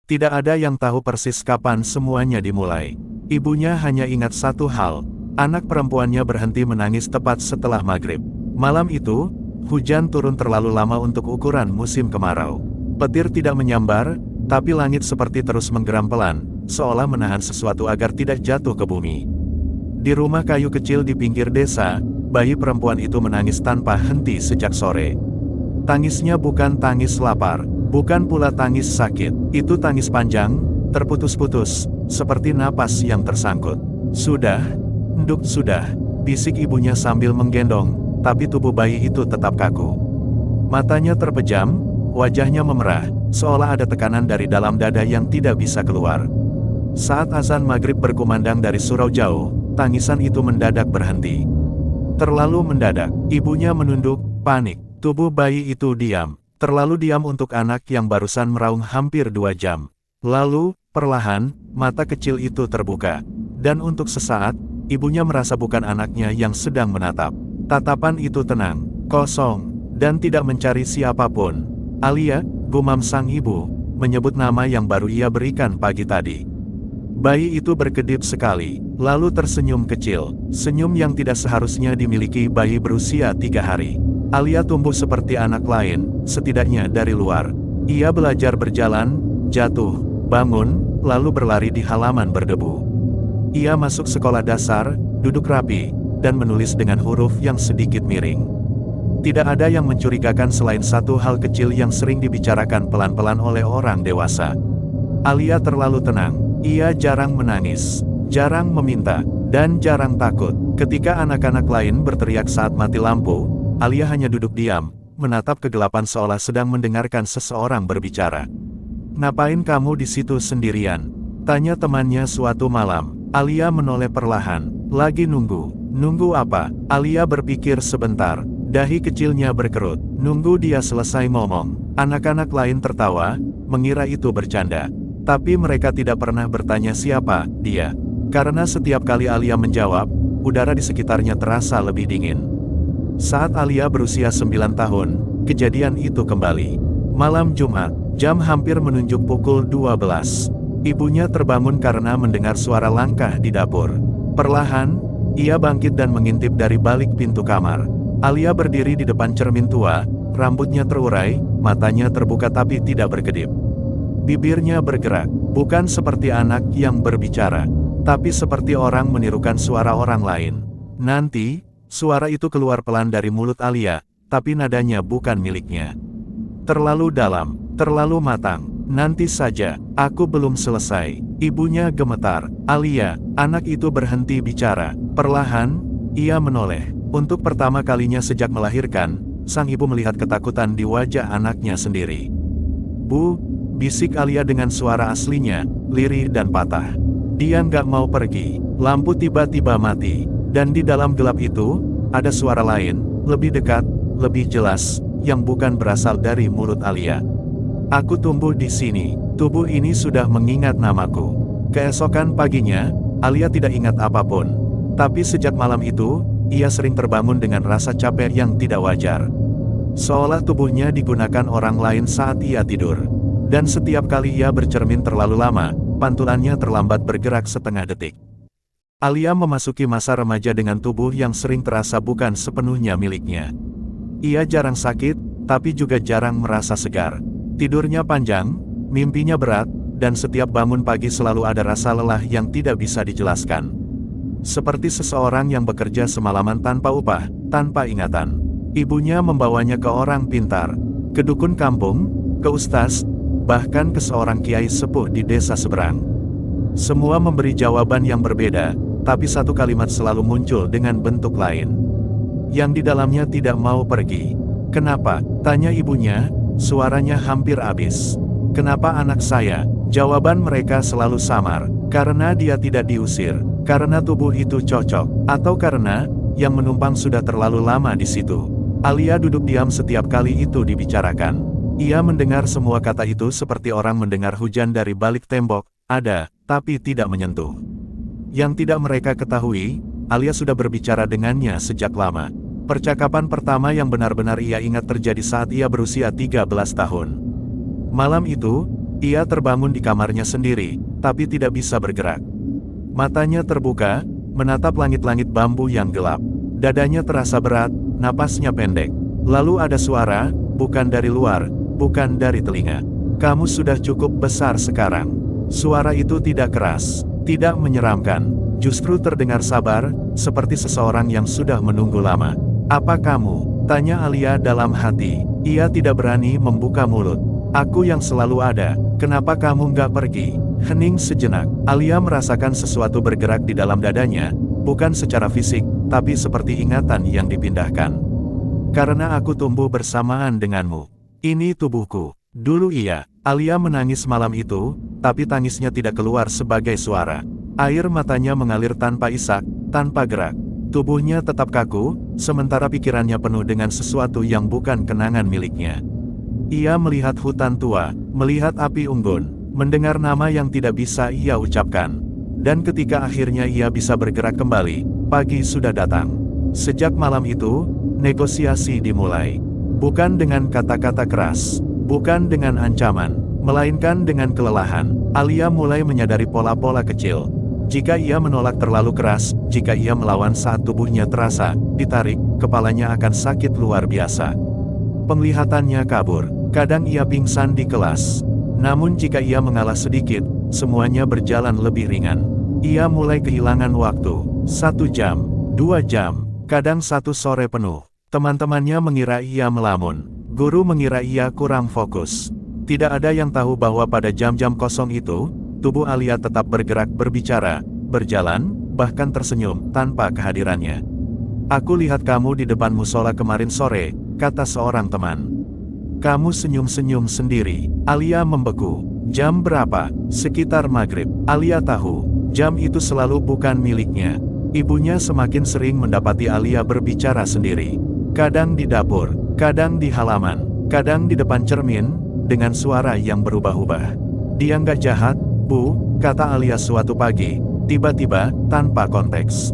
Tidak ada yang tahu persis kapan semuanya dimulai. Ibunya hanya ingat satu hal, anak perempuannya berhenti menangis tepat setelah maghrib. Malam itu, hujan turun terlalu lama untuk ukuran musim kemarau. Petir tidak menyambar, tapi langit seperti terus menggeram pelan, seolah menahan sesuatu agar tidak jatuh ke bumi. Di rumah kayu kecil di pinggir desa, bayi perempuan itu menangis tanpa henti sejak sore. Tangisnya bukan tangis lapar. Bukan pula tangis sakit, itu tangis panjang, terputus-putus, seperti napas yang tersangkut. Sudah, Nduk sudah, bisik ibunya sambil menggendong, tapi tubuh bayi itu tetap kaku. Matanya terpejam, wajahnya memerah, seolah ada tekanan dari dalam dada yang tidak bisa keluar. Saat azan maghrib berkumandang dari surau jauh, tangisan itu mendadak berhenti. Terlalu mendadak, ibunya menunduk, panik, tubuh bayi itu diam. Terlalu diam untuk anak yang barusan meraung hampir 2 jam. Lalu, perlahan, mata kecil itu terbuka. Dan untuk sesaat, ibunya merasa bukan anaknya yang sedang menatap. Tatapan itu tenang, kosong, dan tidak mencari siapapun. Alia, gumam sang ibu, menyebut nama yang baru ia berikan pagi tadi. Bayi itu berkedip sekali, lalu tersenyum kecil, senyum yang tidak seharusnya dimiliki bayi berusia 3 hari. Alia tumbuh seperti anak lain, setidaknya dari luar. Ia belajar berjalan, jatuh, bangun, lalu berlari di halaman berdebu. Ia masuk sekolah dasar, duduk rapi, dan menulis dengan huruf yang sedikit miring. Tidak ada yang mencurigakan selain satu hal kecil yang sering dibicarakan pelan-pelan oleh orang dewasa. Alia terlalu tenang, ia jarang menangis, jarang meminta, dan jarang takut. Ketika anak-anak lain berteriak saat mati lampu, Alia hanya duduk diam, menatap kegelapan seolah sedang mendengarkan seseorang berbicara. "Ngapain kamu di situ sendirian?" tanya temannya suatu malam. Alia menoleh perlahan. "Lagi nunggu." "Nunggu apa?" Alia berpikir sebentar. Dahi kecilnya berkerut. Nunggu dia selesai ngomong. Anak-anak lain tertawa, mengira itu bercanda. Tapi mereka tidak pernah bertanya siapa dia. Karena setiap kali Alia menjawab, udara di sekitarnya terasa lebih dingin. Saat Alia berusia 9 tahun, kejadian itu kembali. Malam Jumat, jam hampir menunjuk pukul 12. Ibunya terbangun karena mendengar suara langkah di dapur. Perlahan, ia bangkit dan mengintip dari balik pintu kamar. Alia berdiri di depan cermin tua, rambutnya terurai, matanya terbuka tapi tidak berkedip. Bibirnya bergerak, bukan seperti anak yang berbicara, tapi seperti orang menirukan suara orang lain. Nanti, suara itu keluar pelan dari mulut Alia, tapi nadanya bukan miliknya. Terlalu dalam, terlalu matang. "Nanti saja, aku belum selesai." Ibunya gemetar. "Alia." Anak itu berhenti bicara. Perlahan, ia menoleh. Untuk pertama kalinya sejak melahirkan, sang ibu melihat ketakutan di wajah anaknya sendiri. "Bu," bisik Alia dengan suara aslinya, lirih dan patah. Dia nggak mau pergi. Lampu tiba-tiba mati. Dan di dalam gelap itu, ada suara lain, lebih dekat, lebih jelas, yang bukan berasal dari mulut Alia. "Aku tumbuh di sini. Tubuh ini sudah mengingat namaku." Keesokan paginya, Alia tidak ingat apapun. Tapi sejak malam itu, ia sering terbangun dengan rasa capek yang tidak wajar. Seolah tubuhnya digunakan orang lain saat ia tidur. Dan setiap kali ia bercermin terlalu lama, pantulannya terlambat bergerak setengah detik. Alia memasuki masa remaja dengan tubuh yang sering terasa bukan sepenuhnya miliknya. Ia jarang sakit, tapi juga jarang merasa segar. Tidurnya panjang, mimpinya berat, dan setiap bangun pagi selalu ada rasa lelah yang tidak bisa dijelaskan. Seperti seseorang yang bekerja semalaman tanpa upah, tanpa ingatan. Ibunya membawanya ke orang pintar, ke dukun kampung, ke ustaz, bahkan ke seorang kiai sepuh di desa seberang. Semua memberi jawaban yang berbeda, tapi satu kalimat selalu muncul dengan bentuk lain. Yang di dalamnya tidak mau pergi. "Kenapa?" tanya ibunya, suaranya hampir habis. "Kenapa anak saya?" Jawaban mereka selalu samar. Karena dia tidak diusir, karena tubuh itu cocok, atau karena yang menumpang sudah terlalu lama di situ. Alia duduk diam setiap kali itu dibicarakan. Ia mendengar semua kata itu seperti orang mendengar hujan dari balik tembok, ada, tapi tidak menyentuh. Yang tidak mereka ketahui, Alia sudah berbicara dengannya sejak lama. Percakapan pertama yang benar-benar ia ingat terjadi saat ia berusia 13 tahun. Malam itu, ia terbangun di kamarnya sendiri, tapi tidak bisa bergerak. Matanya terbuka, menatap langit-langit bambu yang gelap. Dadanya terasa berat, napasnya pendek. Lalu ada suara, bukan dari luar, bukan dari telinga. "Kamu sudah cukup besar sekarang." Suara itu tidak keras, tidak menyeramkan, justru terdengar sabar, seperti seseorang yang sudah menunggu lama. "Apa kamu?" tanya Alia dalam hati. Ia tidak berani membuka mulut. "Aku yang selalu ada, kenapa kamu nggak pergi?" Hening sejenak, Alia merasakan sesuatu bergerak di dalam dadanya, bukan secara fisik, tapi seperti ingatan yang dipindahkan. "Karena aku tumbuh bersamaan denganmu. Ini tubuhku." Dulu Alia menangis malam itu, tapi tangisnya tidak keluar sebagai suara. Air matanya mengalir tanpa isak, tanpa gerak. Tubuhnya tetap kaku, sementara pikirannya penuh dengan sesuatu yang bukan kenangan miliknya. Ia melihat hutan tua, melihat api unggun, mendengar nama yang tidak bisa ia ucapkan. Dan ketika akhirnya ia bisa bergerak kembali, pagi sudah datang. Sejak malam itu, negosiasi dimulai. Bukan dengan kata-kata keras, bukan dengan ancaman, melainkan dengan kelelahan. Alia mulai menyadari pola-pola kecil. Jika ia menolak terlalu keras, jika ia melawan saat tubuhnya terasa ditarik, kepalanya akan sakit luar biasa. Penglihatannya kabur, kadang ia pingsan di kelas. Namun jika ia mengalah sedikit, semuanya berjalan lebih ringan. Ia mulai kehilangan waktu. 1 jam, 2 jam, kadang 1 sore penuh. Teman-temannya mengira ia melamun. Guru mengira ia kurang fokus. Tidak ada yang tahu bahwa pada jam-jam kosong itu, tubuh Alia tetap bergerak, berbicara, berjalan, bahkan tersenyum tanpa kehadirannya. "Aku lihat kamu di depan musola kemarin sore," kata seorang teman. "Kamu senyum-senyum sendiri." Alia membeku. Jam berapa? Sekitar maghrib. Alia tahu, jam itu selalu bukan miliknya. Ibunya semakin sering mendapati Alia berbicara sendiri. Kadang di dapur, kadang di halaman, kadang di depan cermin, dengan suara yang berubah-ubah. "Dia nggak jahat, Bu," kata Alia suatu pagi, tiba-tiba, tanpa konteks.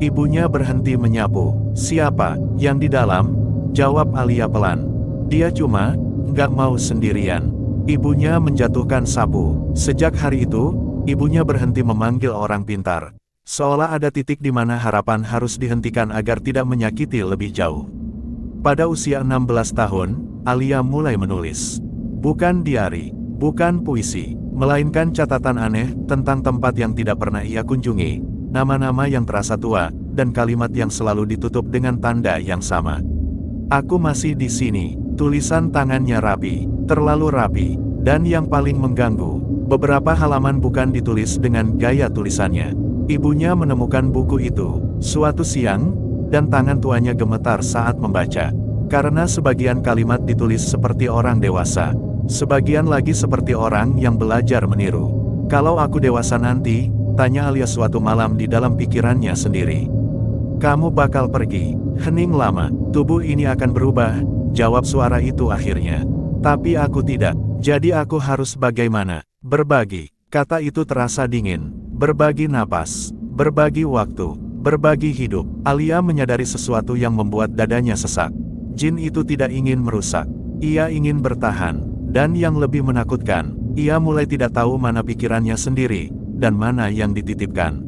Ibunya berhenti menyapu. "Siapa yang di dalam?" jawab Alia pelan. "Dia cuma nggak mau sendirian." Ibunya menjatuhkan sapu. Sejak hari itu, ibunya berhenti memanggil orang pintar. Seolah ada titik di mana harapan harus dihentikan agar tidak menyakiti lebih jauh. Pada usia 16 tahun, Alia mulai menulis. Bukan diari, bukan puisi, melainkan catatan aneh tentang tempat yang tidak pernah ia kunjungi, nama-nama yang terasa tua, dan kalimat yang selalu ditutup dengan tanda yang sama. "Aku masih di sini." Tulisan tangannya rapi, terlalu rapi, dan yang paling mengganggu, beberapa halaman bukan ditulis dengan gaya tulisannya. Ibunya menemukan buku itu suatu siang, dan tangan tuanya gemetar saat membaca. Karena sebagian kalimat ditulis seperti orang dewasa, sebagian lagi seperti orang yang belajar meniru. "Kalau aku dewasa nanti," tanya Alia suatu malam di dalam pikirannya sendiri. "Kamu bakal pergi." Hening lama. "Tubuh ini akan berubah," jawab suara itu akhirnya. "Tapi aku tidak. Jadi aku harus bagaimana?" "Berbagi." Kata itu terasa dingin. Berbagi napas, berbagi waktu, berbagi hidup. Alia menyadari sesuatu yang membuat dadanya sesak. Jin itu tidak ingin merusak. Ia ingin bertahan. Dan yang lebih menakutkan, ia mulai tidak tahu mana pikirannya sendiri, dan mana yang dititipkan.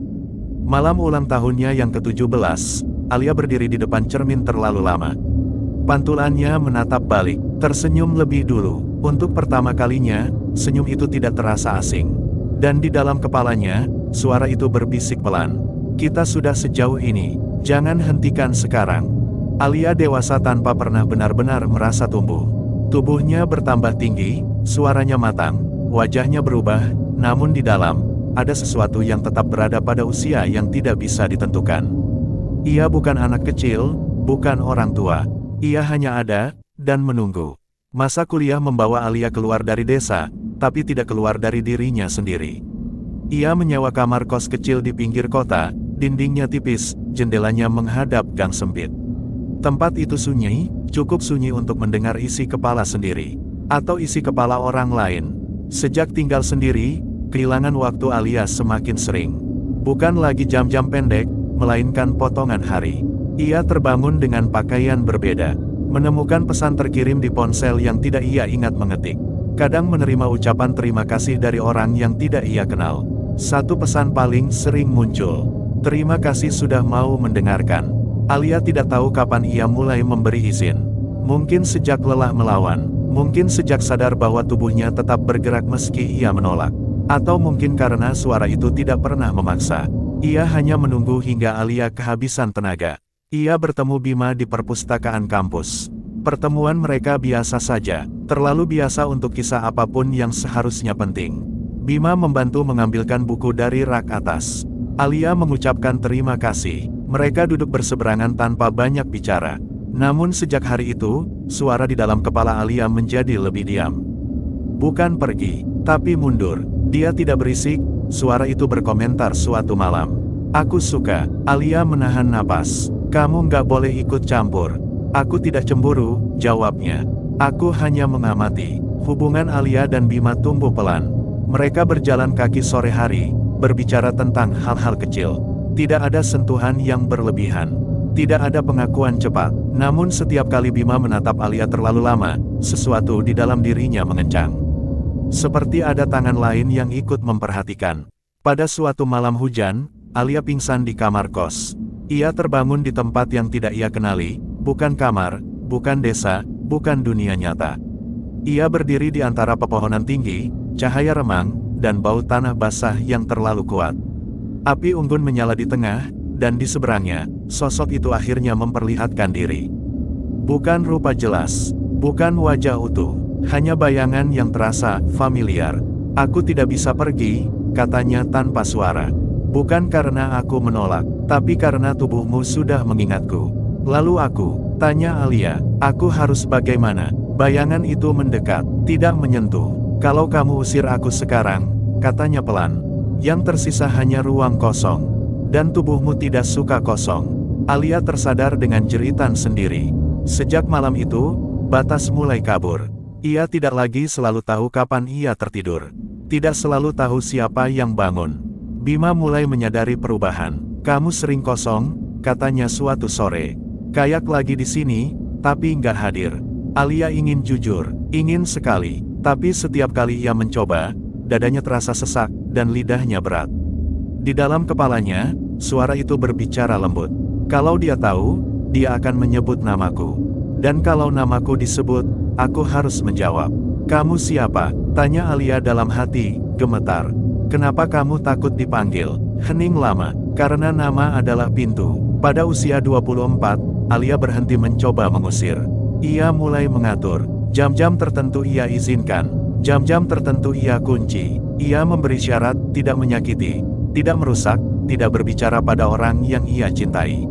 Malam ulang tahunnya yang ke-17, Alia berdiri di depan cermin terlalu lama. Pantulannya menatap balik, tersenyum lebih dulu. Untuk pertama kalinya, senyum itu tidak terasa asing. Dan di dalam kepalanya, suara itu berbisik pelan. "Kita sudah sejauh ini, jangan hentikan sekarang." Alia dewasa tanpa pernah benar-benar merasa tumbuh. Tubuhnya bertambah tinggi, suaranya matang, wajahnya berubah, namun di dalam, ada sesuatu yang tetap berada pada usia yang tidak bisa ditentukan. Ia bukan anak kecil, bukan orang tua. Ia hanya ada, dan menunggu. Masa kuliah membawa Alia keluar dari desa, tapi tidak keluar dari dirinya sendiri. Ia menyewa kamar kos kecil di pinggir kota, dindingnya tipis, jendelanya menghadap gang sempit. Tempat itu sunyi, cukup sunyi untuk mendengar isi kepala sendiri, atau isi kepala orang lain. Sejak tinggal sendiri, kehilangan waktu Alia semakin sering. Bukan lagi jam-jam pendek, melainkan potongan hari. Ia terbangun dengan pakaian berbeda. Menemukan pesan terkirim di ponsel yang tidak ia ingat mengetik. Kadang menerima ucapan terima kasih dari orang yang tidak ia kenal. Satu pesan paling sering muncul. Terima kasih sudah mau mendengarkan. Alia tidak tahu kapan ia mulai memberi izin. Mungkin sejak lelah melawan. Mungkin sejak sadar bahwa tubuhnya tetap bergerak meski ia menolak. Atau mungkin karena suara itu tidak pernah memaksa. Ia hanya menunggu hingga Alia kehabisan tenaga. Ia bertemu Bima di perpustakaan kampus. Pertemuan mereka biasa saja, terlalu biasa untuk kisah apapun yang seharusnya penting. Bima membantu mengambilkan buku dari rak atas. Alia mengucapkan terima kasih. Mereka duduk berseberangan tanpa banyak bicara. Namun sejak hari itu, suara di dalam kepala Alia menjadi lebih diam. Bukan pergi, tapi mundur. Dia tidak berisik, suara itu berkomentar suatu malam. Aku suka. Alia menahan napas. Kamu nggak boleh ikut campur. Aku tidak cemburu, jawabnya. Aku hanya mengamati. Hubungan Alia dan Bima tumbuh pelan. Mereka berjalan kaki sore hari, berbicara tentang hal-hal kecil. Tidak ada sentuhan yang berlebihan. Tidak ada pengakuan cepat. Namun setiap kali Bima menatap Alia terlalu lama, sesuatu di dalam dirinya mengencang. Seperti ada tangan lain yang ikut memperhatikan. Pada suatu malam hujan, Alia pingsan di kamar kos. Ia terbangun di tempat yang tidak ia kenali, bukan kamar, bukan desa, bukan dunia nyata. Ia berdiri di antara pepohonan tinggi, cahaya remang, dan bau tanah basah yang terlalu kuat. Api unggun menyala di tengah, dan di seberangnya, sosok itu akhirnya memperlihatkan diri. Bukan rupa jelas, bukan wajah utuh, hanya bayangan yang terasa familiar. Aku tidak bisa pergi, katanya tanpa suara. Bukan karena aku menolak, tapi karena tubuhmu sudah mengingatku. Lalu aku, tanya Alia, aku harus bagaimana? Bayangan itu mendekat, tidak menyentuh. Kalau kamu usir aku sekarang, katanya pelan. Yang tersisa hanya ruang kosong. Dan tubuhmu tidak suka kosong. Alia tersadar dengan jeritan sendiri. Sejak malam itu, batas mulai kabur. Ia tidak lagi selalu tahu kapan ia tertidur. Tidak selalu tahu siapa yang bangun. Bima mulai menyadari perubahan. Kamu sering kosong, katanya suatu sore. Kayak lagi di sini, tapi nggak hadir. Alia ingin jujur, ingin sekali. Tapi setiap kali ia mencoba, dadanya terasa sesak, dan lidahnya berat. Di dalam kepalanya, suara itu berbicara lembut. Kalau dia tahu, dia akan menyebut namaku. Dan kalau namaku disebut, aku harus menjawab. Kamu siapa? Tanya Alia dalam hati, gemetar. Kenapa kamu takut dipanggil? Hening lama, karena nama adalah pintu. Pada usia 24, Alia berhenti mencoba mengusir. Ia mulai mengatur. Jam-jam tertentu ia izinkan. Jam-jam tertentu ia kunci. Ia memberi syarat, tidak menyakiti, tidak merusak, tidak berbicara pada orang yang ia cintai.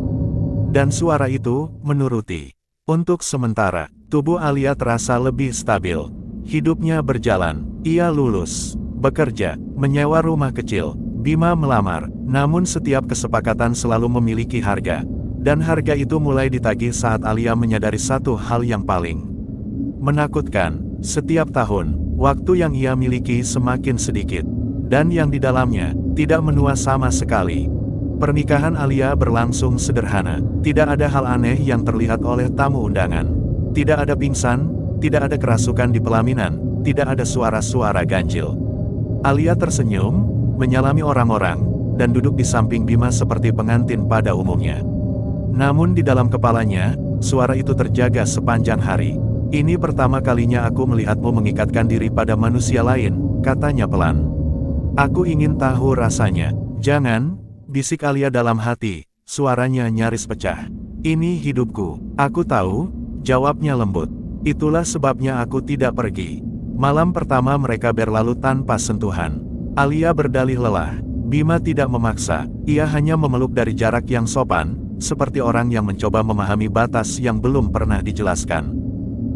Dan suara itu, menuruti. Untuk sementara, tubuh Alia terasa lebih stabil. Hidupnya berjalan. Ia lulus, bekerja, menyewa rumah kecil. Bima melamar, namun setiap kesepakatan selalu memiliki harga. Dan harga itu mulai ditagih saat Alia menyadari satu hal yang paling menakutkan. Setiap tahun, waktu yang ia miliki semakin sedikit. Dan yang di dalamnya, tidak menua sama sekali. Pernikahan Alia berlangsung sederhana. Tidak ada hal aneh yang terlihat oleh tamu undangan. Tidak ada pingsan, tidak ada kerasukan di pelaminan, tidak ada suara-suara ganjil. Alia tersenyum, menyalami orang-orang, dan duduk di samping Bima seperti pengantin pada umumnya. Namun di dalam kepalanya, suara itu terjaga sepanjang hari. Ini pertama kalinya aku melihatmu mengikatkan diri pada manusia lain, katanya pelan. Aku ingin tahu rasanya. Jangan, bisik Alia dalam hati, suaranya nyaris pecah. Ini hidupku. Aku tahu, jawabnya lembut. Itulah sebabnya aku tidak pergi. Malam pertama mereka berlalu tanpa sentuhan. Alia berdalih lelah. Bima tidak memaksa, ia hanya memeluk dari jarak yang sopan, seperti orang yang mencoba memahami batas yang belum pernah dijelaskan.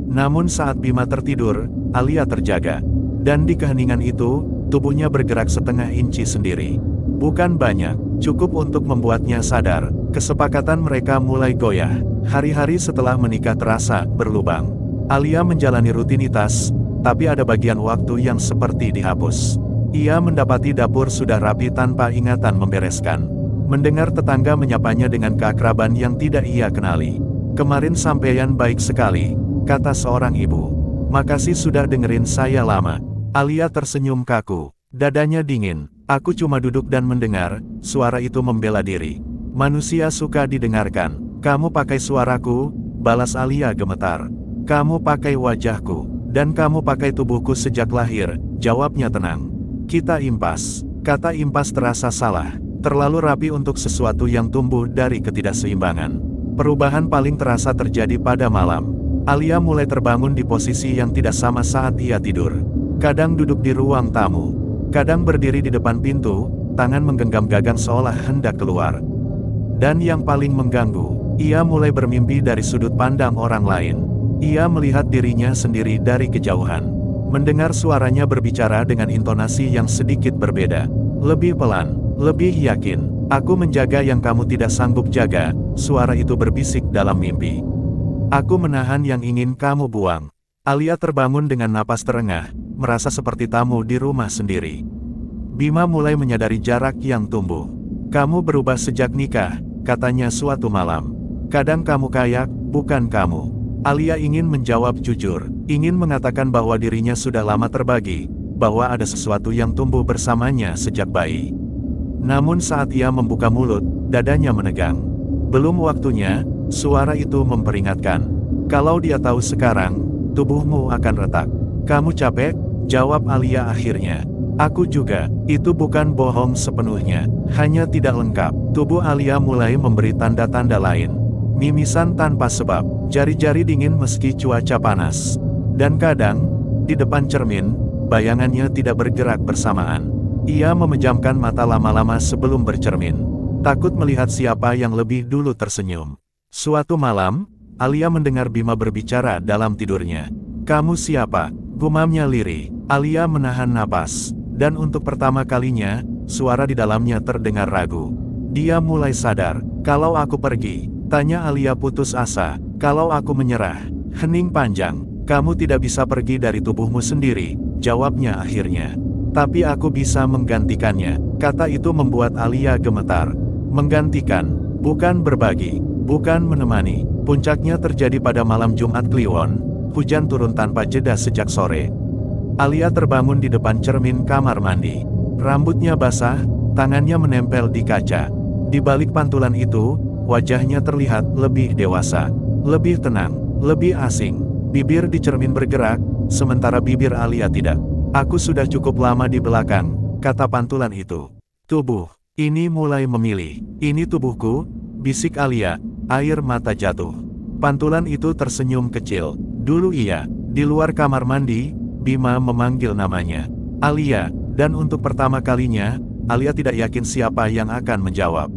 Namun saat Bima tertidur, Alia terjaga. Dan di keheningan itu, tubuhnya bergerak setengah inci sendiri. Bukan banyak, cukup untuk membuatnya sadar. Kesepakatan mereka mulai goyah. Hari-hari setelah menikah terasa berlubang. Alia menjalani rutinitas, tapi ada bagian waktu yang seperti dihapus. Ia mendapati dapur sudah rapi tanpa ingatan membereskan. Mendengar tetangga menyapanya dengan keakraban yang tidak ia kenali. "Kemarin sampeyan baik sekali," kata seorang ibu. "Makasih sudah dengerin saya lama." Alia tersenyum kaku. Dadanya dingin. "Aku cuma duduk dan mendengar." Suara itu membela diri. "Manusia suka didengarkan." "Kamu pakai suaraku," balas Alia gemetar. "Kamu pakai wajahku. Dan kamu pakai tubuhku sejak lahir," jawabnya tenang. "Kita impas." Kata impas terasa salah. Terlalu rapi untuk sesuatu yang tumbuh dari ketidakseimbangan. Perubahan paling terasa terjadi pada malam. Alia mulai terbangun di posisi yang tidak sama saat ia tidur. Kadang duduk di ruang tamu. Kadang berdiri di depan pintu, tangan menggenggam gagang seolah hendak keluar. Dan yang paling mengganggu, ia mulai bermimpi dari sudut pandang orang lain. Ia melihat dirinya sendiri dari kejauhan. Mendengar suaranya berbicara dengan intonasi yang sedikit berbeda. Lebih pelan, lebih yakin. "Aku menjaga yang kamu tidak sanggup jaga," suara itu berbisik dalam mimpi. "Aku menahan yang ingin kamu buang." Alia terbangun dengan napas terengah, merasa seperti tamu di rumah sendiri. Bima mulai menyadari jarak yang tumbuh. "Kamu berubah sejak nikah," katanya suatu malam. "Kadang kamu kayak, bukan kamu." Alia ingin menjawab jujur, ingin mengatakan bahwa dirinya sudah lama terbagi, bahwa ada sesuatu yang tumbuh bersamanya sejak bayi. Namun saat ia membuka mulut, dadanya menegang. Belum waktunya, suara itu memperingatkan. "Kalau dia tahu sekarang, tubuhmu akan retak." "Kamu capek?" jawab Alia akhirnya. "Aku juga." Itu bukan bohong sepenuhnya, hanya tidak lengkap. Tubuh Alia mulai memberi tanda-tanda lain. Mimisan tanpa sebab, jari-jari dingin meski cuaca panas. Dan kadang, di depan cermin, bayangannya tidak bergerak bersamaan. Ia memejamkan mata lama-lama sebelum bercermin. Takut melihat siapa yang lebih dulu tersenyum. Suatu malam, Alia mendengar Bima berbicara dalam tidurnya. "Kamu siapa?" gumamnya lirih. Alia menahan napas. Dan untuk pertama kalinya, suara di dalamnya terdengar ragu. Dia mulai sadar. "Kalau aku pergi?" tanya Alia putus asa. "Kalau aku menyerah?" Hening panjang. "Kamu tidak bisa pergi dari tubuhmu sendiri," jawabnya akhirnya. "Tapi aku bisa menggantikannya." Kata itu membuat Alia gemetar. Menggantikan, bukan berbagi, bukan menemani. Puncaknya terjadi pada malam Jumat Kliwon. Hujan turun tanpa jeda sejak sore. Alia terbangun di depan cermin kamar mandi. Rambutnya basah, tangannya menempel di kaca. Di balik pantulan itu, wajahnya terlihat lebih dewasa, lebih tenang, lebih asing. Bibir di cermin bergerak, sementara bibir Alia tidak. "Aku sudah cukup lama di belakang," kata pantulan itu. "Tubuh ini mulai memilih. Ini tubuhku," bisik Alia, air mata jatuh. Pantulan itu tersenyum kecil. Dulu ia, di luar kamar mandi, Bima memanggil namanya. "Alia," dan untuk pertama kalinya, Alia tidak yakin siapa yang akan menjawab.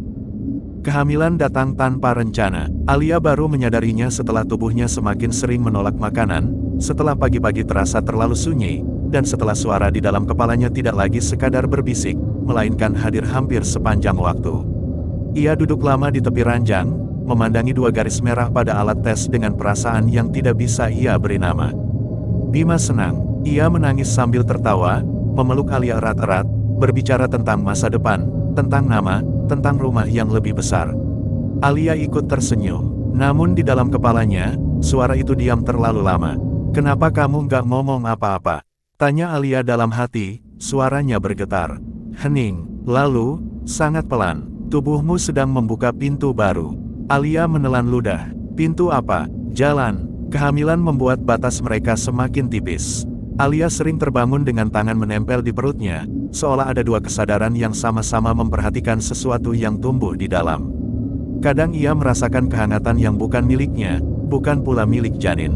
Kehamilan datang tanpa rencana. Alia baru menyadarinya setelah tubuhnya semakin sering menolak makanan, setelah pagi-pagi terasa terlalu sunyi, dan setelah suara di dalam kepalanya tidak lagi sekadar berbisik, melainkan hadir hampir sepanjang waktu. Ia duduk lama di tepi ranjang, memandangi dua garis merah pada alat tes dengan perasaan yang tidak bisa ia beri nama. Bima senang. Ia menangis sambil tertawa, memeluk Alia erat-erat, berbicara tentang masa depan, tentang nama, tentang rumah yang lebih besar. Alia ikut tersenyum. Namun di dalam kepalanya, suara itu diam terlalu lama. "Kenapa kamu nggak ngomong apa-apa?" tanya Alia dalam hati, suaranya bergetar. Hening. Lalu, sangat pelan, "Tubuhmu sedang membuka pintu baru." Alia menelan ludah. "Pintu apa?" "Jalan." Kehamilan membuat batas mereka semakin tipis. Alia sering terbangun dengan tangan menempel di perutnya, seolah ada dua kesadaran yang sama-sama memperhatikan sesuatu yang tumbuh di dalam. Kadang ia merasakan kehangatan yang bukan miliknya, bukan pula milik janin.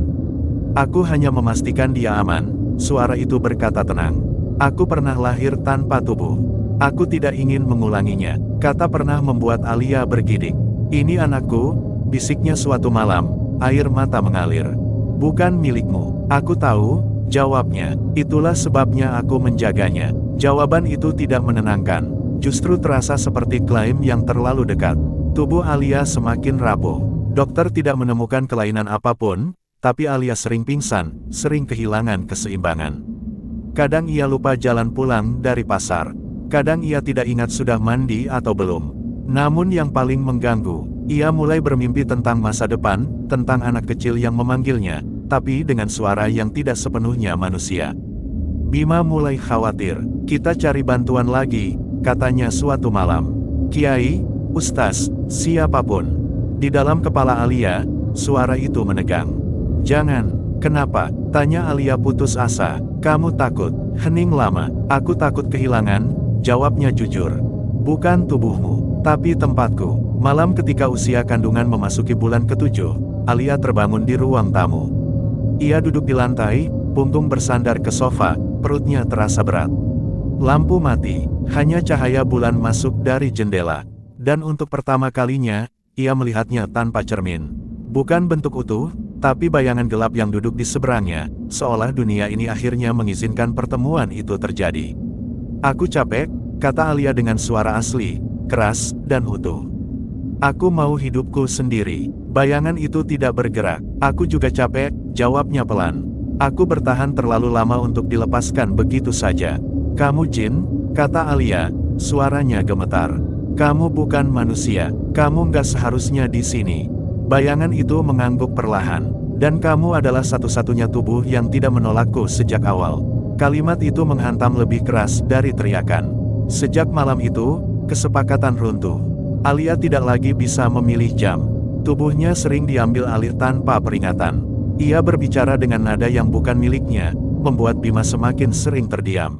"Aku hanya memastikan dia aman," suara itu berkata tenang. "Aku pernah lahir tanpa tubuh. Aku tidak ingin mengulanginya." Kata pernah membuat Alia bergidik. "Ini anakku," bisiknya suatu malam, air mata mengalir. "Bukan milikmu." "Aku tahu," jawabnya. "Itulah sebabnya aku menjaganya." Jawaban itu tidak menenangkan, justru terasa seperti klaim yang terlalu dekat. Tubuh Alia semakin rapuh. Dokter tidak menemukan kelainan apapun, tapi Alia sering pingsan, sering kehilangan keseimbangan. Kadang ia lupa jalan pulang dari pasar. Kadang ia tidak ingat sudah mandi atau belum. Namun yang paling mengganggu, ia mulai bermimpi tentang masa depan, tentang anak kecil yang memanggilnya, tapi dengan suara yang tidak sepenuhnya manusia. Bima mulai khawatir. Kita cari bantuan lagi, katanya suatu malam. Kiai, Ustaz, siapapun. Di dalam kepala Alia, suara itu menegang. Jangan, kenapa? Tanya Alia putus asa. Kamu takut? Hening lama. Aku takut kehilangan, jawabnya jujur. Bukan tubuhmu, tapi tempatku. Malam ketika usia kandungan memasuki bulan ke-7, Alia terbangun di ruang tamu. Ia duduk di lantai, punggung bersandar ke sofa, perutnya terasa berat. Lampu mati, hanya cahaya bulan masuk dari jendela. Dan untuk pertama kalinya, ia melihatnya tanpa cermin. Bukan bentuk utuh, tapi bayangan gelap yang duduk di seberangnya, seolah dunia ini akhirnya mengizinkan pertemuan itu terjadi. Aku capek, kata Alia dengan suara asli, keras, dan utuh. Aku mau hidupku sendiri. Bayangan itu tidak bergerak. Aku juga capek, jawabnya pelan. Aku bertahan terlalu lama untuk dilepaskan begitu saja. Kamu jin, kata Alia, suaranya gemetar. Kamu bukan manusia, kamu nggak seharusnya di sini. Bayangan itu mengangguk perlahan. Dan kamu adalah satu-satunya tubuh yang tidak menolakku sejak awal. Kalimat itu menghantam lebih keras dari teriakan. Sejak malam itu, kesepakatan runtuh. Alia tidak lagi bisa memilih jam. Tubuhnya sering diambil alih tanpa peringatan. Ia berbicara dengan nada yang bukan miliknya, membuat Bima semakin sering terdiam.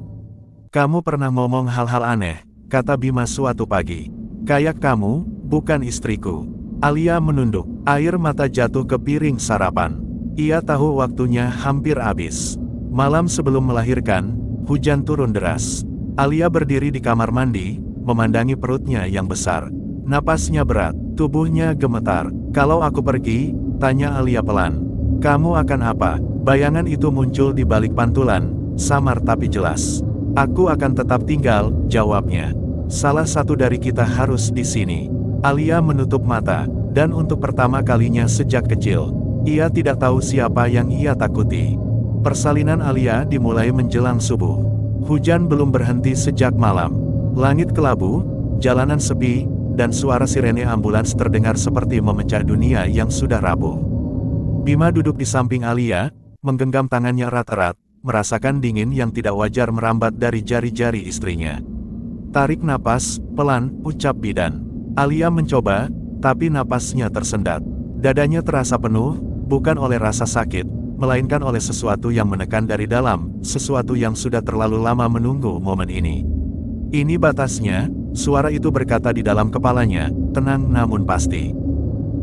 Kamu pernah ngomong hal-hal aneh, kata Bima suatu pagi. Kayak kamu, bukan istriku. Alia menunduk, air mata jatuh ke piring sarapan. Ia tahu waktunya hampir habis. Malam sebelum melahirkan, hujan turun deras. Alia berdiri di kamar mandi, memandangi perutnya yang besar. Napasnya berat, tubuhnya gemetar. Kalau aku pergi, tanya Alia pelan. Kamu akan apa? Bayangan itu muncul di balik pantulan, samar tapi jelas. Aku akan tetap tinggal, jawabnya. Salah satu dari kita harus di sini. Alia menutup mata, dan untuk pertama kalinya sejak kecil, ia tidak tahu siapa yang ia takuti. Persalinan Alia dimulai menjelang subuh. Hujan belum berhenti sejak malam. Langit kelabu, jalanan sepi, dan suara sirene ambulans terdengar seperti memecah dunia yang sudah rapuh. Bima duduk di samping Alia, menggenggam tangannya erat-erat, merasakan dingin yang tidak wajar merambat dari jari-jari istrinya. Tarik napas, pelan, ucap bidan. Alia mencoba, tapi napasnya tersendat. Dadanya terasa penuh, bukan oleh rasa sakit, melainkan oleh sesuatu yang menekan dari dalam, sesuatu yang sudah terlalu lama menunggu momen ini. Ini batasnya, suara itu berkata di dalam kepalanya, tenang namun pasti.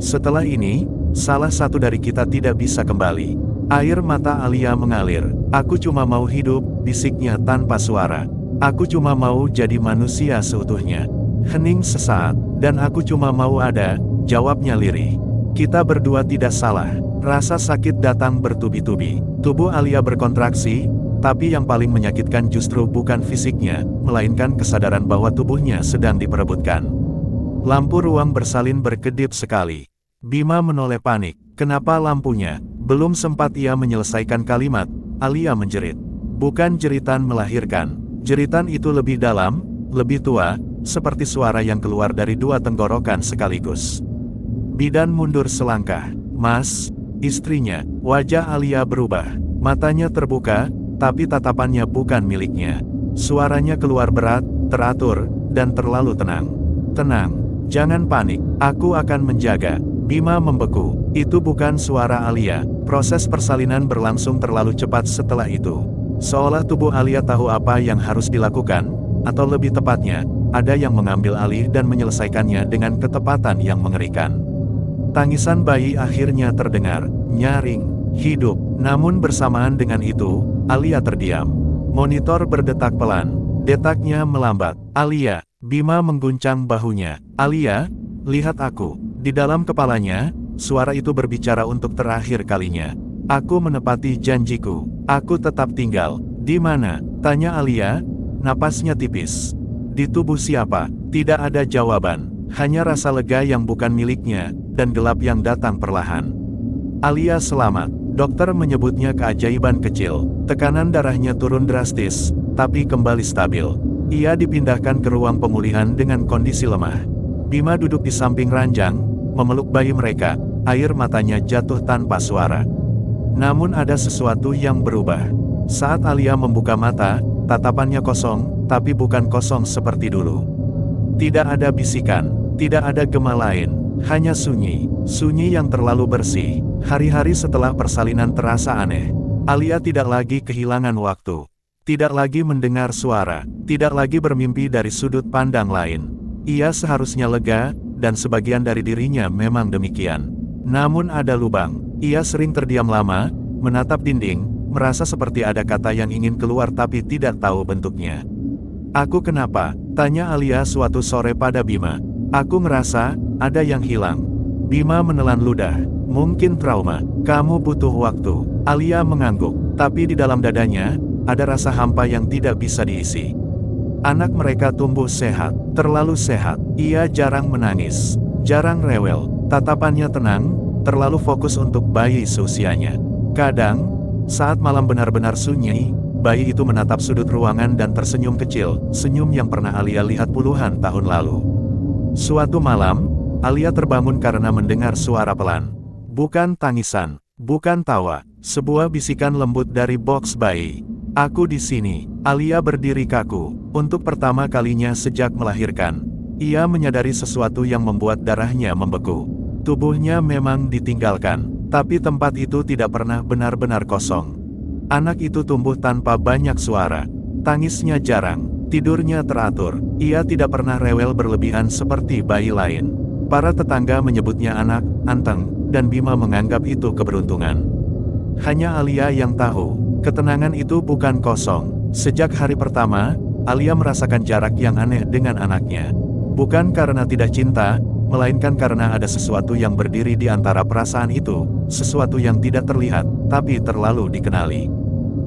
Setelah ini, salah satu dari kita tidak bisa kembali. Air mata Alia mengalir. Aku cuma mau hidup, bisiknya tanpa suara. Aku cuma mau jadi manusia seutuhnya. Hening sesaat, dan aku cuma mau ada, jawabnya lirih. Kita berdua tidak salah. Rasa sakit datang bertubi-tubi. Tubuh Alia berkontraksi, tapi yang paling menyakitkan justru bukan fisiknya, melainkan kesadaran bahwa tubuhnya sedang diperebutkan. Lampu ruang bersalin berkedip sekali. Bima menoleh panik. Kenapa lampunya? Belum sempat ia menyelesaikan kalimat, Alia menjerit. Bukan jeritan melahirkan. Jeritan itu lebih dalam, lebih tua, seperti suara yang keluar dari dua tenggorokan sekaligus. Bidan mundur selangkah. Mas, istrinya. Wajah Alia berubah. Matanya terbuka, tapi tatapannya bukan miliknya. Suaranya keluar berat, teratur, dan terlalu tenang. Tenang, jangan panik, aku akan menjaga. Bima membeku. Itu bukan suara Alia. Proses persalinan berlangsung terlalu cepat setelah itu. Seolah tubuh Alia tahu apa yang harus dilakukan, atau lebih tepatnya, ada yang mengambil alih dan menyelesaikannya dengan ketepatan yang mengerikan. Tangisan bayi akhirnya terdengar, nyaring, hidup. Namun bersamaan dengan itu, Alia terdiam. Monitor berdetak pelan. Detaknya melambat. Alia, Bima mengguncang bahunya. Alia, lihat aku. Di dalam kepalanya, suara itu berbicara untuk terakhir kalinya. Aku menepati janjiku. Aku tetap tinggal. Di mana? Tanya Alia. Napasnya tipis. Di tubuh siapa? Tidak ada jawaban. Hanya rasa lega yang bukan miliknya, dan gelap yang datang perlahan. Alia selamat. Dokter menyebutnya keajaiban kecil. Tekanan darahnya turun drastis, tapi kembali stabil. Ia dipindahkan ke ruang pemulihan dengan kondisi lemah. Bima duduk di samping ranjang, memeluk bayi mereka. Air matanya jatuh tanpa suara. Namun ada sesuatu yang berubah. Saat Alia membuka mata, tatapannya kosong, tapi bukan kosong seperti dulu. Tidak ada bisikan, tidak ada gema lain, hanya sunyi. Sunyi yang terlalu bersih. Hari-hari setelah persalinan terasa aneh. Alia tidak lagi kehilangan waktu. Tidak lagi mendengar suara, tidak lagi bermimpi dari sudut pandang lain. Ia seharusnya lega, dan sebagian dari dirinya memang demikian. Namun ada lubang. Ia sering terdiam lama, menatap dinding, merasa seperti ada kata yang ingin keluar tapi tidak tahu bentuknya. "Aku kenapa?" tanya Alia suatu sore pada Bima. "Aku ngerasa, ada yang hilang." Bima menelan ludah. "Mungkin trauma. Kamu butuh waktu." Alia mengangguk, tapi di dalam dadanya, ada rasa hampa yang tidak bisa diisi. Anak mereka tumbuh sehat, terlalu sehat. Ia jarang menangis, jarang rewel, tatapannya tenang, terlalu fokus untuk bayi seusianya. Kadang, saat malam benar-benar sunyi, bayi itu menatap sudut ruangan dan tersenyum kecil, senyum yang pernah Alia lihat puluhan tahun lalu. Suatu malam, Alia terbangun karena mendengar suara pelan. Bukan tangisan, bukan tawa, sebuah bisikan lembut dari box bayi. "Aku di sini." Alia berdiri kaku, untuk pertama kalinya sejak melahirkan. Ia menyadari sesuatu yang membuat darahnya membeku. Tubuhnya memang ditinggalkan, tapi tempat itu tidak pernah benar-benar kosong. Anak itu tumbuh tanpa banyak suara. Tangisnya jarang, tidurnya teratur. Ia tidak pernah rewel berlebihan seperti bayi lain. Para tetangga menyebutnya anak anteng, dan Bima menganggap itu keberuntungan. Hanya Alia yang tahu. Ketenangan itu bukan kosong. Sejak hari pertama, Alia merasakan jarak yang aneh dengan anaknya. Bukan karena tidak cinta, melainkan karena ada sesuatu yang berdiri di antara perasaan itu, sesuatu yang tidak terlihat, tapi terlalu dikenali.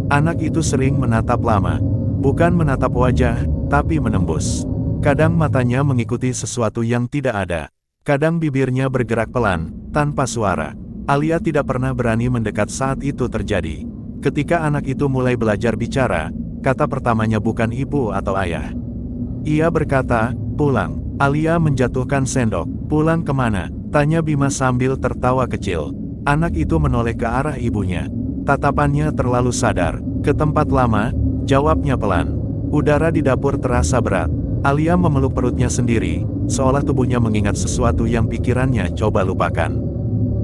Anak itu sering menatap lama. Bukan menatap wajah, tapi menembus. Kadang matanya mengikuti sesuatu yang tidak ada. Kadang bibirnya bergerak pelan, tanpa suara. Alia tidak pernah berani mendekat saat itu terjadi. Ketika anak itu mulai belajar bicara, kata pertamanya bukan ibu atau ayah. Ia berkata, "Pulang." Alia menjatuhkan sendok. "Pulang kemana?" tanya Bima sambil tertawa kecil. Anak itu menoleh ke arah ibunya. Tatapannya terlalu sadar. "Ke tempat lama," jawabnya pelan. Udara di dapur terasa berat. Alia memeluk perutnya sendiri, seolah tubuhnya mengingat sesuatu yang pikirannya coba lupakan.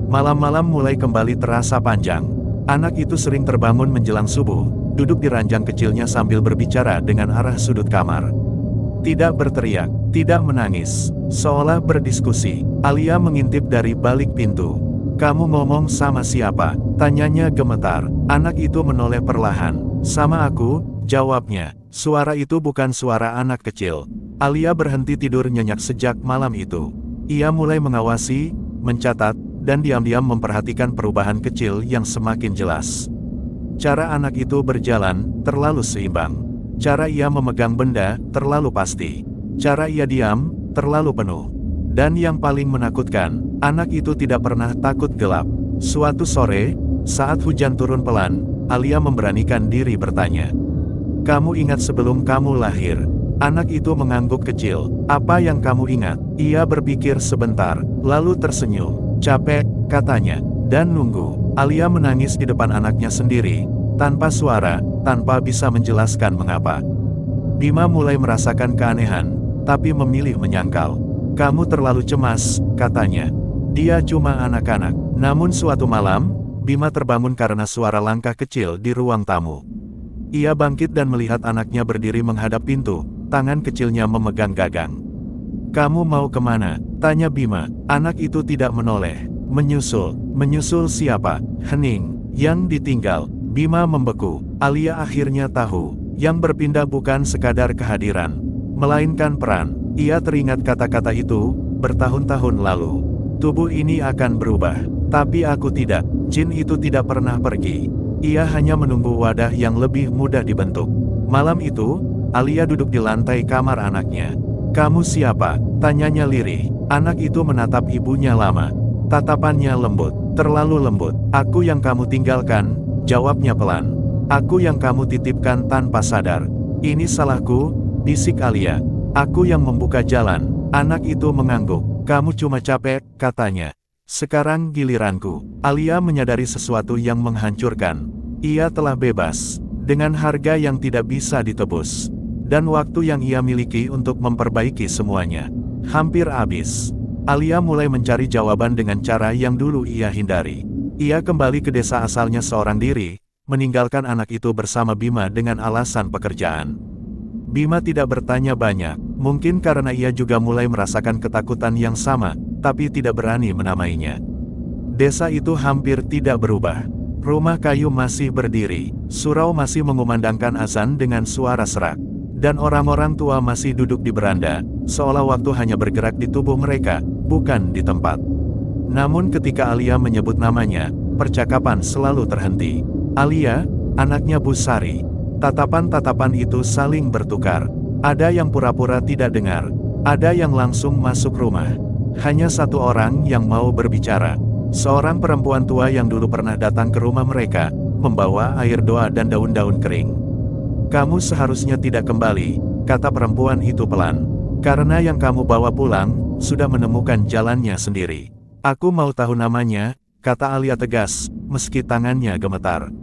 Malam-malam mulai kembali terasa panjang. Anak itu sering terbangun menjelang subuh, duduk di ranjang kecilnya sambil berbicara dengan arah sudut kamar. Tidak berteriak, tidak menangis, seolah berdiskusi. Alia mengintip dari balik pintu. "Kamu ngomong sama siapa?" tanyanya gemetar. Anak itu menoleh perlahan. "Sama aku," jawabnya. Suara itu bukan suara anak kecil. Alia berhenti tidur nyenyak sejak malam itu. Ia mulai mengawasi, mencatat, dan diam-diam memperhatikan perubahan kecil yang semakin jelas. Cara anak itu berjalan, terlalu seimbang. Cara ia memegang benda, terlalu pasti. Cara ia diam, terlalu penuh. Dan yang paling menakutkan, anak itu tidak pernah takut gelap. Suatu sore, saat hujan turun pelan, Alia memberanikan diri bertanya. "Kamu ingat sebelum kamu lahir?" Anak itu mengangguk kecil. "Apa yang kamu ingat?" Ia berpikir sebentar, lalu tersenyum. "Capek," katanya, "dan nunggu." Alia menangis di depan anaknya sendiri, tanpa suara, tanpa bisa menjelaskan mengapa. Bima mulai merasakan keanehan, tapi memilih menyangkal. "Kamu terlalu cemas," katanya. Dia cuma anak-anak. Namun suatu malam, Bima terbangun karena suara langkah kecil di ruang tamu. Ia bangkit dan melihat anaknya berdiri menghadap pintu, tangan kecilnya memegang gagang. "Kamu mau kemana?" tanya Bima. Anak itu tidak menoleh. "Menyusul." "Menyusul siapa?" "Hening." "Yang ditinggal." Bima membeku. Alia akhirnya tahu, yang berpindah bukan sekadar kehadiran, melainkan peran. Ia teringat kata-kata itu, bertahun-tahun lalu. "Tubuh ini akan berubah. Tapi aku tidak." Jin itu tidak pernah pergi. Ia hanya menunggu wadah yang lebih mudah dibentuk. Malam itu, Alia duduk di lantai kamar anaknya. "Kamu siapa?" tanyanya lirih. Anak itu menatap ibunya lama. Tatapannya lembut. Terlalu lembut. Aku yang kamu tinggalkan, jawabnya pelan. Aku yang kamu titipkan tanpa sadar. Ini salahku, bisik Alia. Aku yang membuka jalan. Anak itu mengangguk. Kamu cuma capek, katanya. Sekarang giliranku. Alia menyadari sesuatu yang menghancurkan. Ia telah bebas. Dengan harga yang tidak bisa ditebus. Dan waktu yang ia miliki untuk memperbaiki semuanya. Hampir habis. Alia mulai mencari jawaban dengan cara yang dulu ia hindari. Ia kembali ke desa asalnya seorang diri, meninggalkan anak itu bersama Bima dengan alasan pekerjaan. Bima tidak bertanya banyak, mungkin karena ia juga mulai merasakan ketakutan yang sama, tapi tidak berani menamainya. Desa itu hampir tidak berubah. Rumah kayu masih berdiri, surau masih mengumandangkan azan dengan suara serak. Dan orang-orang tua masih duduk di beranda, seolah waktu hanya bergerak di tubuh mereka, bukan di tempat. Namun ketika Alia menyebut namanya, percakapan selalu terhenti. Alia, anaknya Bu Sari. Tatapan-tatapan itu saling bertukar. Ada yang pura-pura tidak dengar, ada yang langsung masuk rumah. Hanya satu orang yang mau berbicara. Seorang perempuan tua yang dulu pernah datang ke rumah mereka, membawa air doa dan daun-daun kering. Kamu seharusnya tidak kembali, kata perempuan itu pelan. Karena yang kamu bawa pulang, sudah menemukan jalannya sendiri. Aku mau tahu namanya, kata Alia tegas, meski tangannya gemetar.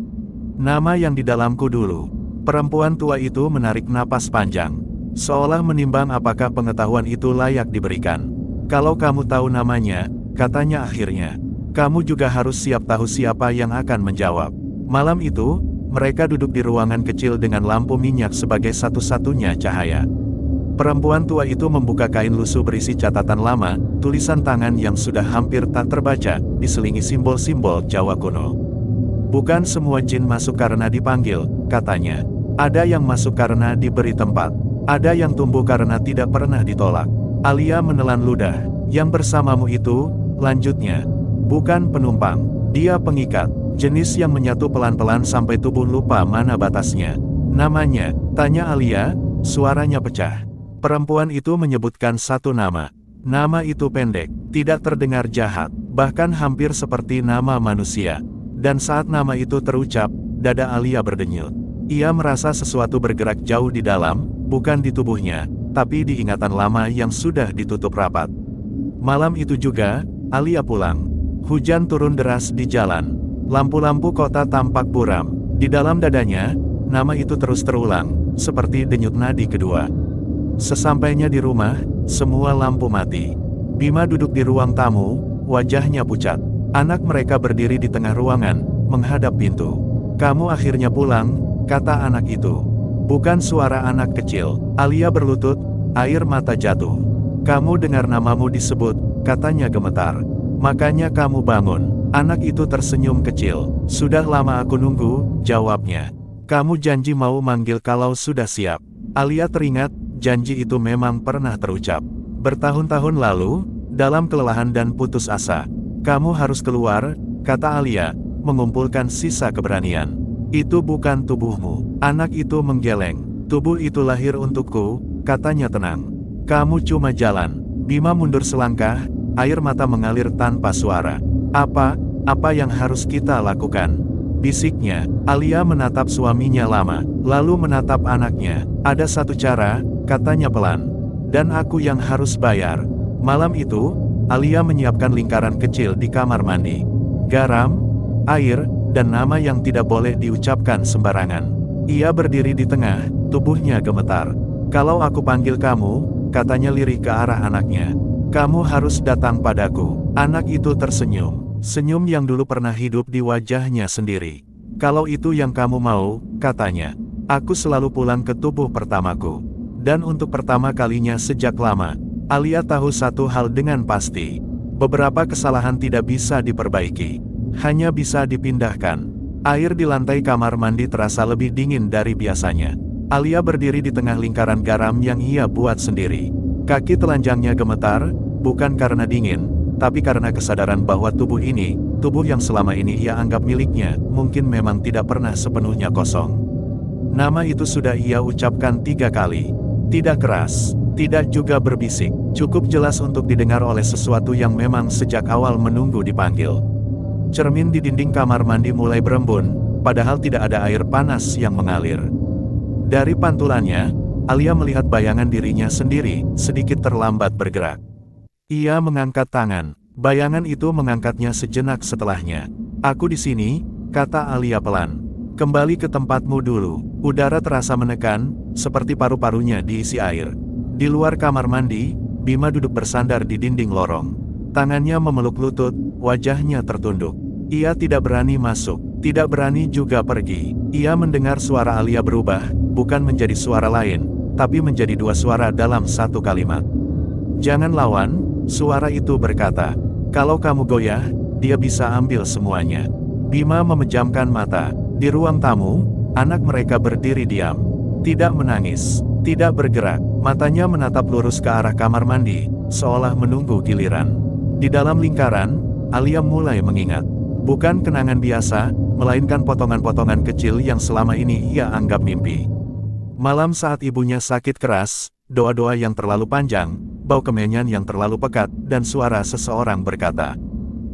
Nama yang di dalamku dulu. Perempuan tua itu menarik napas panjang, seolah menimbang apakah pengetahuan itu layak diberikan. Kalau kamu tahu namanya, katanya akhirnya, kamu juga harus siap tahu siapa yang akan menjawab. Malam itu, mereka duduk di ruangan kecil dengan lampu minyak sebagai satu-satunya cahaya. Perempuan tua itu membuka kain lusuh berisi catatan lama, tulisan tangan yang sudah hampir tak terbaca, diselingi simbol-simbol Jawa kuno. Bukan semua jin masuk karena dipanggil, katanya. Ada yang masuk karena diberi tempat. Ada yang tumbuh karena tidak pernah ditolak. Alia menelan ludah. Yang bersamamu itu, lanjutnya, bukan penumpang, dia pengikat. Jenis yang menyatu pelan-pelan sampai tubuh lupa mana batasnya. Namanya, tanya Alia, suaranya pecah. Perempuan itu menyebutkan satu nama. Nama itu pendek, tidak terdengar jahat, bahkan hampir seperti nama manusia. Dan saat nama itu terucap, dada Alia berdenyut. Ia merasa sesuatu bergerak jauh di dalam, bukan di tubuhnya, tapi di ingatan lama yang sudah ditutup rapat. Malam itu juga, Alia pulang. Hujan turun deras di jalan. Lampu-lampu kota tampak buram. Di dalam dadanya, nama itu terus terulang, seperti denyut nadi kedua. Sesampainya di rumah, semua lampu mati. Bima duduk di ruang tamu, wajahnya pucat. Anak mereka berdiri di tengah ruangan, menghadap pintu. Kamu akhirnya pulang, kata anak itu. Bukan suara anak kecil. Alia berlutut, air mata jatuh. Kamu dengar namamu disebut, katanya gemetar. Makanya kamu bangun. Anak itu tersenyum kecil. Sudah lama aku nunggu, jawabnya. Kamu janji mau manggil kalau sudah siap. Alia teringat, janji itu memang pernah terucap. Bertahun-tahun lalu, dalam kelelahan dan putus asa. Kamu harus keluar, kata Alia, mengumpulkan sisa keberanian. Itu bukan tubuhmu. Anak itu menggeleng. Tubuh itu lahir untukku, katanya tenang. Kamu cuma jalan. Bima mundur selangkah, air mata mengalir tanpa suara. Apa yang harus kita lakukan? Bisiknya. Alia menatap suaminya lama, lalu menatap anaknya. Ada satu cara, katanya pelan. Dan aku yang harus bayar. Malam itu, Alia menyiapkan lingkaran kecil di kamar mandi. Garam, air, dan nama yang tidak boleh diucapkan sembarangan. Ia berdiri di tengah, tubuhnya gemetar. Kalau aku panggil kamu, katanya lirih ke arah anaknya. Kamu harus datang padaku. Anak itu tersenyum. Senyum yang dulu pernah hidup di wajahnya sendiri. Kalau itu yang kamu mau, katanya. Aku selalu pulang ke tubuh pertamaku. Dan untuk pertama kalinya sejak lama, Alia tahu satu hal dengan pasti. Beberapa kesalahan tidak bisa diperbaiki. Hanya bisa dipindahkan. Air di lantai kamar mandi terasa lebih dingin dari biasanya. Alia berdiri di tengah lingkaran garam yang ia buat sendiri. Kaki telanjangnya gemetar, bukan karena dingin, tapi karena kesadaran bahwa tubuh ini, tubuh yang selama ini ia anggap miliknya, mungkin memang tidak pernah sepenuhnya kosong. Nama itu sudah ia ucapkan 3 kali. Tidak keras, tidak juga berbisik, cukup jelas untuk didengar oleh sesuatu yang memang sejak awal menunggu dipanggil. Cermin di dinding kamar mandi mulai berembun, padahal tidak ada air panas yang mengalir. Dari pantulannya, Alia melihat bayangan dirinya sendiri, sedikit terlambat bergerak. Ia mengangkat tangan, bayangan itu mengangkatnya sejenak setelahnya. "Aku di sini," kata Alia pelan. "Kembali ke tempatmu dulu." Udara terasa menekan, seperti paru-parunya diisi air. Di luar kamar mandi, Bima duduk bersandar di dinding lorong. Tangannya memeluk lutut, wajahnya tertunduk. Ia tidak berani masuk, tidak berani juga pergi. Ia mendengar suara Alia berubah, bukan menjadi suara lain, tapi menjadi dua suara dalam satu kalimat. "Jangan lawan," suara itu berkata. "Kalau kamu goyah, dia bisa ambil semuanya." Bima memejamkan mata. Di ruang tamu, anak mereka berdiri diam. Tidak menangis, tidak bergerak. Matanya menatap lurus ke arah kamar mandi, seolah menunggu giliran. Di dalam lingkaran, Alia mulai mengingat. Bukan kenangan biasa, melainkan potongan-potongan kecil yang selama ini ia anggap mimpi. Malam saat ibunya sakit keras, doa-doa yang terlalu panjang, bau kemenyan yang terlalu pekat, dan suara seseorang berkata,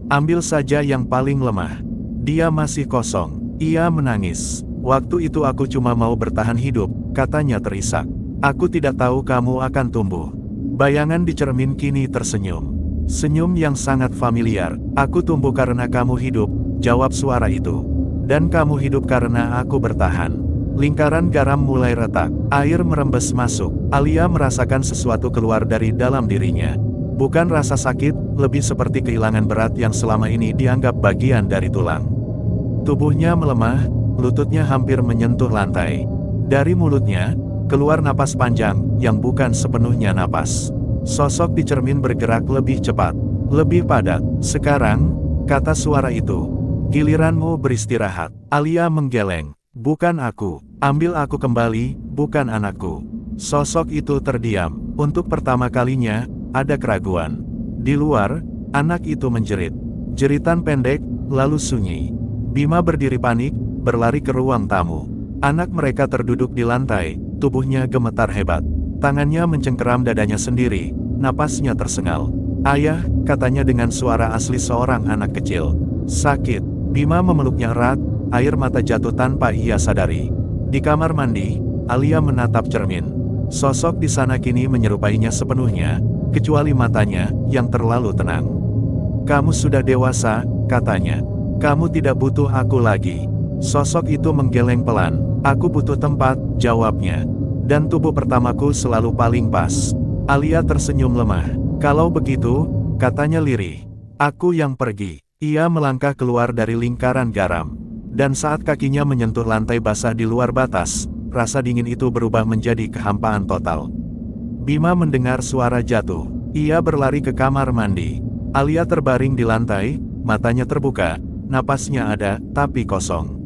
"Ambil saja yang paling lemah." Dia masih kosong. Ia menangis. "Waktu itu aku cuma mau bertahan hidup," katanya terisak. "Aku tidak tahu kamu akan tumbuh." Bayangan di cermin kini tersenyum. Senyum yang sangat familiar. "Aku tumbuh karena kamu hidup," jawab suara itu. "Dan kamu hidup karena aku bertahan." Lingkaran garam mulai retak. Air merembes masuk. Alia merasakan sesuatu keluar dari dalam dirinya. Bukan rasa sakit, lebih seperti kehilangan berat yang selama ini dianggap bagian dari tulang. Tubuhnya melemah, lututnya hampir menyentuh lantai. Dari mulutnya, keluar napas panjang, yang bukan sepenuhnya napas. Sosok di cermin bergerak lebih cepat, lebih padat. "Sekarang," kata suara itu, "giliranmu beristirahat." Alia menggeleng. "Bukan aku. Ambil aku kembali, bukan anakku." Sosok itu terdiam. Untuk pertama kalinya, ada keraguan. Di luar, anak itu menjerit. Jeritan pendek, lalu sunyi. Bima berdiri panik, berlari ke ruang tamu. Anak mereka terduduk di lantai, tubuhnya gemetar hebat. Tangannya mencengkeram dadanya sendiri, napasnya tersengal. "Ayah," katanya dengan suara asli seorang anak kecil. "Sakit." Bima memeluknya erat, air mata jatuh tanpa ia sadari. Di kamar mandi, Alia menatap cermin. Sosok di sana kini menyerupainya sepenuhnya, kecuali matanya, yang terlalu tenang. "Kamu sudah dewasa," katanya. "Kamu tidak butuh aku lagi." Sosok itu menggeleng pelan. "Aku butuh tempat," jawabnya. "Dan tubuh pertamaku selalu paling pas." Alia tersenyum lemah. "Kalau begitu," katanya lirih, "aku yang pergi." Ia melangkah keluar dari lingkaran garam. Dan saat kakinya menyentuh lantai basah di luar batas, rasa dingin itu berubah menjadi kehampaan total. Bima mendengar suara jatuh. Ia berlari ke kamar mandi. Alia terbaring di lantai, matanya terbuka, napasnya ada, tapi kosong.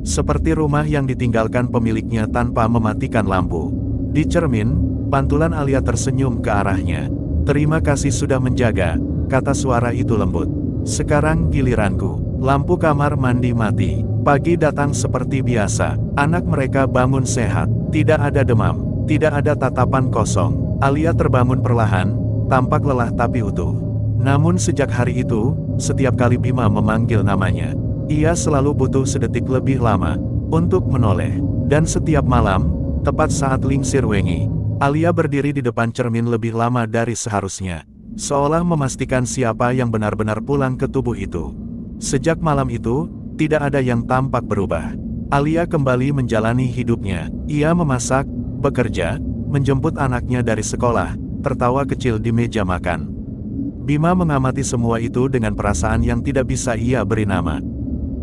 Seperti rumah yang ditinggalkan pemiliknya tanpa mematikan lampu. Di cermin, pantulan Alia tersenyum ke arahnya. "Terima kasih sudah menjaga," kata suara itu lembut. "Sekarang giliranku." Lampu kamar mandi mati. Pagi datang seperti biasa. Anak mereka bangun sehat. Tidak ada demam. Tidak ada tatapan kosong. Alia terbangun perlahan, tampak lelah tapi utuh. Namun sejak hari itu, setiap kali Bima memanggil namanya, ia selalu butuh sedetik lebih lama untuk menoleh. Dan setiap malam, tepat saat lingsir wengi, Alia berdiri di depan cermin lebih lama dari seharusnya, seolah memastikan siapa yang benar-benar pulang ke tubuh itu. Sejak malam itu, tidak ada yang tampak berubah. Alia kembali menjalani hidupnya. Ia memasak, bekerja, menjemput anaknya dari sekolah, tertawa kecil di meja makan. Bima mengamati semua itu dengan perasaan yang tidak bisa ia beri nama.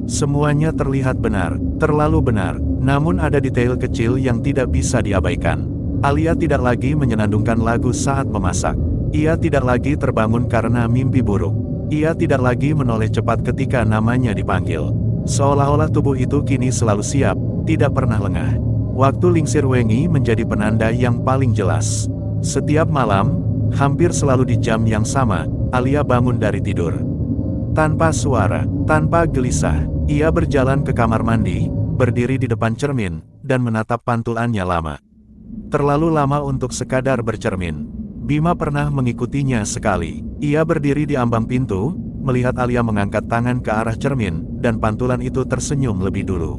Semuanya terlihat benar, terlalu benar, namun ada detail kecil yang tidak bisa diabaikan. Alia tidak lagi menyenandungkan lagu saat memasak. Ia tidak lagi terbangun karena mimpi buruk. Ia tidak lagi menoleh cepat ketika namanya dipanggil. Seolah-olah tubuh itu kini selalu siap, tidak pernah lengah. Waktu lingsir wengi menjadi penanda yang paling jelas. Setiap malam, hampir selalu di jam yang sama, Alia bangun dari tidur. Tanpa suara, tanpa gelisah, ia berjalan ke kamar mandi, berdiri di depan cermin, dan menatap pantulannya lama. Terlalu lama untuk sekadar bercermin. Bima pernah mengikutinya sekali. Ia berdiri di ambang pintu, melihat Alia mengangkat tangan ke arah cermin, dan pantulan itu tersenyum lebih dulu.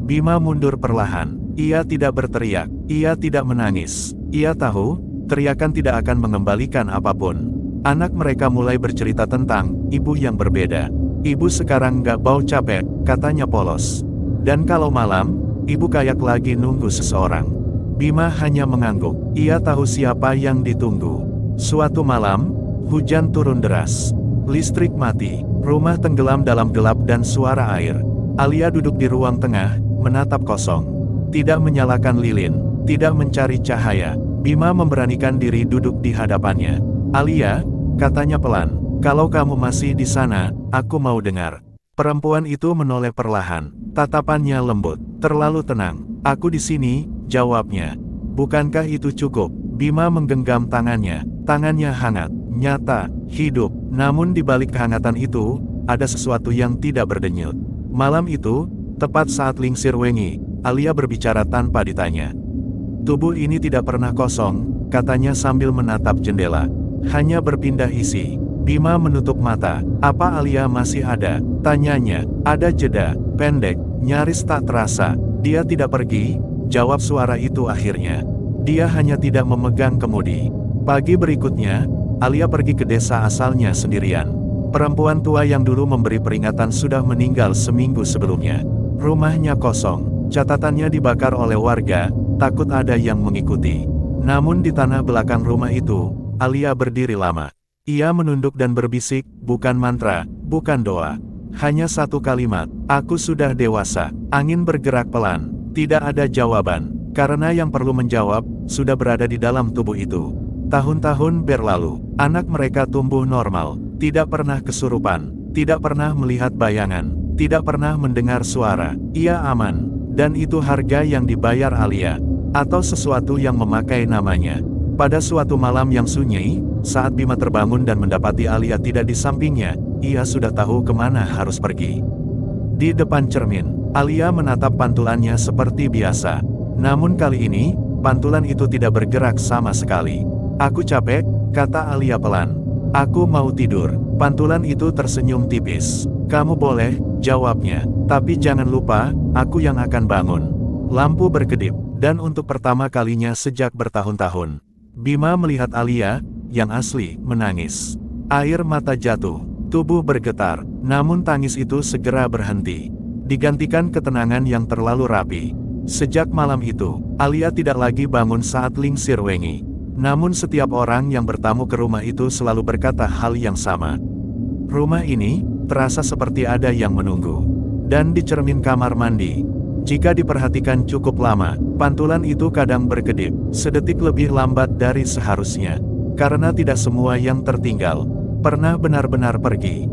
Bima mundur perlahan. Ia tidak berteriak, ia tidak menangis. Ia tahu, teriakan tidak akan mengembalikan apapun. Anak mereka mulai bercerita tentang ibu yang berbeda. Ibu sekarang gak bau capek, katanya polos. Dan kalau malam, ibu kayak lagi nunggu seseorang. Bima hanya mengangguk. Ia tahu siapa yang ditunggu. Suatu malam, hujan turun deras. Listrik mati. Rumah tenggelam dalam gelap dan suara air. Alia duduk di ruang tengah, menatap kosong. Tidak menyalakan lilin, tidak mencari cahaya. Bima memberanikan diri duduk di hadapannya. Alia, katanya pelan, kalau kamu masih di sana, aku mau dengar. Perempuan itu menoleh perlahan. Tatapannya lembut, terlalu tenang. Aku di sini, jawabnya. Bukankah itu cukup? Bima menggenggam tangannya. Tangannya hangat, nyata, hidup. Namun di balik kehangatan itu, ada sesuatu yang tidak berdenyut. Malam itu, tepat saat Lingsir Wengi, Alia berbicara tanpa ditanya. Tubuh ini tidak pernah kosong, katanya sambil menatap jendela. Hanya berpindah isi. Bima menutup mata. Apa Alia masih ada? Tanyanya. Ada jeda, pendek, nyaris tak terasa. Dia tidak pergi, jawab suara itu akhirnya. Dia hanya tidak memegang kemudi. Pagi berikutnya, Alia pergi ke desa asalnya sendirian. Perempuan tua yang dulu memberi peringatan sudah meninggal seminggu sebelumnya. Rumahnya kosong, catatannya dibakar oleh warga, takut ada yang mengikuti. Namun di tanah belakang rumah itu, Alia berdiri lama. Ia menunduk dan berbisik, bukan mantra, bukan doa. Hanya satu kalimat, aku sudah dewasa. Angin bergerak pelan, tidak ada jawaban, karena yang perlu menjawab, sudah berada di dalam tubuh itu. Tahun-tahun berlalu, anak mereka tumbuh normal, tidak pernah kesurupan, tidak pernah melihat bayangan, tidak pernah mendengar suara. Ia aman, dan itu harga yang dibayar Alia, atau sesuatu yang memakai namanya. Pada suatu malam yang sunyi, saat Bima terbangun dan mendapati Alia tidak di sampingnya, ia sudah tahu kemana harus pergi. Di depan cermin, Alia menatap pantulannya seperti biasa. Namun kali ini, pantulan itu tidak bergerak sama sekali. Aku capek, kata Alia pelan. Aku mau tidur. Pantulan itu tersenyum tipis. Kamu boleh, jawabnya. Tapi jangan lupa, aku yang akan bangun. Lampu berkedip, dan untuk pertama kalinya sejak bertahun-tahun, Bima melihat Alia, yang asli, menangis. Air mata jatuh, tubuh bergetar, namun tangis itu segera berhenti. Digantikan ketenangan yang terlalu rapi. Sejak malam itu, Alia tidak lagi bangun saat Lingsir Wengi. Namun setiap orang yang bertamu ke rumah itu selalu berkata hal yang sama. Rumah ini, terasa seperti ada yang menunggu. Dan di cermin kamar mandi, jika diperhatikan cukup lama, pantulan itu kadang berkedip, sedetik lebih lambat dari seharusnya. Karena tidak semua yang tertinggal pernah benar-benar pergi.